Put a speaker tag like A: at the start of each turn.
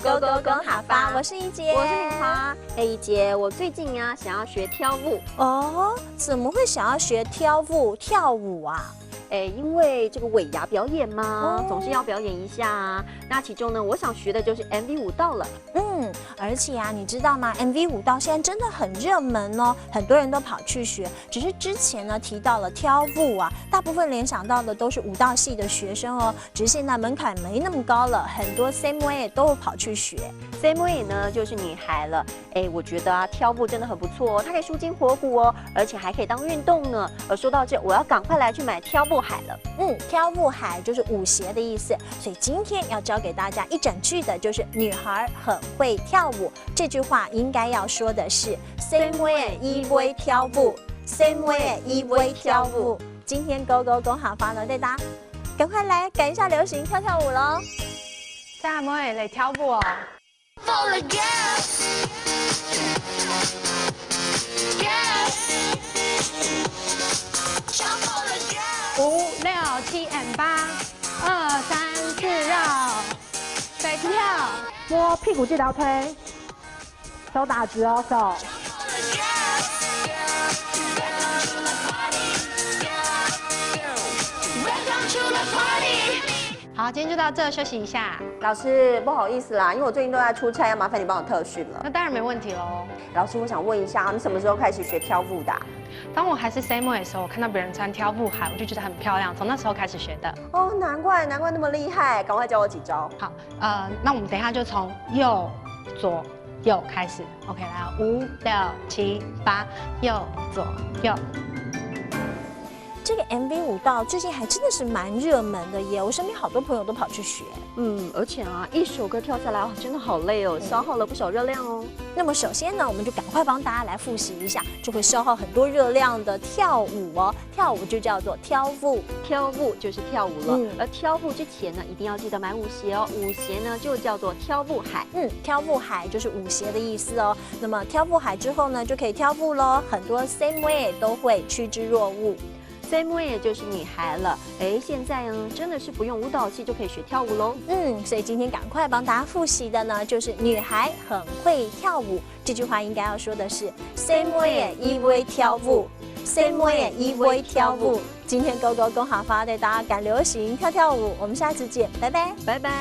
A: 勾勾公好吧，我是怡姐，
B: 我是敏华。怡姐，我最近想要学跳舞。
A: 哦，怎么会想要学跳舞啊？
B: 因为这个尾牙表演嘛，总是要表演一下啊。那其中呢，我想学的就是 MV 舞蹈了。
A: 而且你知道吗 ？MV 舞蹈现在真的很热门哦，很多人都跑去学。只是之前呢提到了跳舞啊，大部分联想到的都是舞蹈系的学生哦。只是现在门槛没那么高了，很多 same way 都跑去学。
B: same way 呢就是女孩了。我觉得跳舞真的很不错哦，它可以舒筋活骨哦，而且还可以当运动呢。而说到这，我要赶快来去买跳步海了。
A: 跳步海就是舞鞋的意思，所以今天要教给大家一整句的就是女孩很会跳舞。这句话应该要说的是 same way 依偎跳舞 ，same way 依偎跳舞。今天勾勾公好房呢，对大家赶快来赶一下流行，跳跳舞喽！
C: 家妹嚟跳舞哦。5、6、7 and 8，2、3、4绕，飞起跳，摸屁股这条腿，手打直哦，手。好，今天就到这，休息一下。
B: 老师，不好意思啦，因为我最近都在出差，要麻烦你帮我特训了。
C: 那当然没问题喽。
B: 老师，我想问一下，你什么时候开始学跳舞的？
C: 当我还是 same way 的时候，我看到别人穿跳步海，我就觉得很漂亮，从那时候开始学的。
B: 哦，难怪那么厉害，赶快教我几招。
C: 好，那我们等一下就从右左右开始。OK， 来，5、6、7、8，右左右。
A: 这个 MV 舞蹈最近还真的是蛮热门的耶，我身边好多朋友都跑去学。
B: 而且一首歌跳下来真的好累哦，消耗了不少热量哦。
A: 那么首先呢，我们就赶快帮大家来复习一下，就会消耗很多热量的跳舞哦。跳舞就叫做跳舞，
B: 跳舞就是跳舞了。而跳舞之前呢，一定要记得买舞鞋哦。舞鞋呢就叫做跳步海。
A: 跳步海就是舞鞋的意思哦。那么跳步海之后呢，就可以跳步喽。很多 same way 都会趋之若鹜。
B: same way 也就是女孩了，现在呢真的是不用舞蹈系就可以学跳舞喽。
A: 所以今天赶快帮大家复习的呢，就是女孩很会跳舞。这句话应该要说的是 same way 依偎跳舞 ，same way 依偎跳舞。今天勾勾公好发带大家赶流行跳跳舞，我们下次见，拜拜，
B: 拜拜。